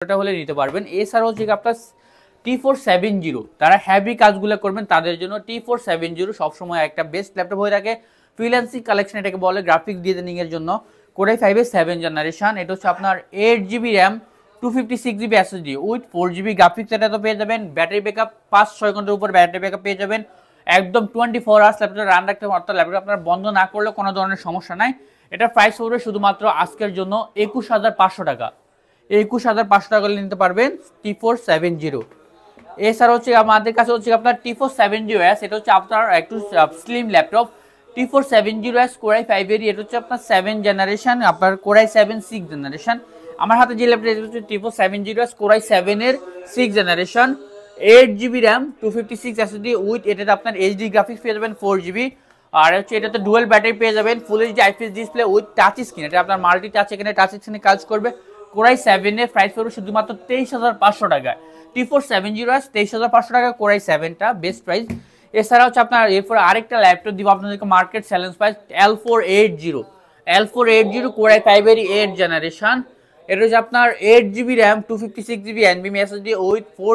এটা হলে নিতে পারবেন। এছাড়াও হচ্ছে আপনার T470 তারা হেভি কাজগুলো করবেন তাদের জন্য T470 সবসময় একটা বেস্ট ল্যাপটপ হয়ে থাকে। ফ্রিল্যান্সিং কালেকশন এটাকে বলে, গ্রাফিক্স ডিজাইনিং এর জন্য। কোরাই 5 এর 7 জেনারেশন, এটা হচ্ছে আপনার 8GB RAM 256GB SSD with 4GB graphics. এটা তো পেয়ে যাবেন। ব্যাটারি ব্যাকআপ 5-6 ঘন্টার উপর ব্যাটারি ব্যাকআপ পেয়ে যাবেন। একদম 24 আওয়ার্স ল্যাপটপ রান রাখতে পারবেন, অর্থাৎ ল্যাপটপ আপনার বন্ধ না করলে কোনো ধরনের সমস্যা নাই। এটা প্রাইস পড়বে শুধুমাত্র আজকের জন্য 21500 টাকা। 21500 টাকা নিতে পারবেন T470। এছাড়া হচ্ছে আমাদের কাছে হচ্ছে আপনার T470S, এটা হচ্ছে আপনার একটু স্লিম ল্যাপটপ। T470S কোরাই 5 এর, এটা হচ্ছে আপনার 7 জেনারেশন, আপনার কোরাই 7 6 জেনারেশন। আমার হাতে যে ল্যাপটপ এটা হচ্ছে T470S কোরাই 7 এর 6 generation, 8GB RAM 256 SSD with এটাতে আপনার এইচডি গ্রাফিক্স পেয়ে যাবেন 4GB। আর হচ্ছে এটাতে ডুয়াল ব্যাটারি পেয়ে যাবেন, full HD IPS display with touch screen. এটা আপনার মাল্টি টাচ, এখানে টাচ স্ক্রিনে কাজ করবে। কোরাই 7 এর প্রাইস পড়বে শুধুমাত্র 23500 টাকায়। T470S 23500 টাকা, কোরাই 7টা বেস্ট প্রাইস। এছাড়া হচ্ছে আপনার এরপর আরেকটা ল্যাপটপ দিব আপনাদেরকে, market challenge price L480 core i 5 এর 8 জেনারেশন। এটা হচ্ছে আপনার 8GB RAM 256GB NVMe SSD with 4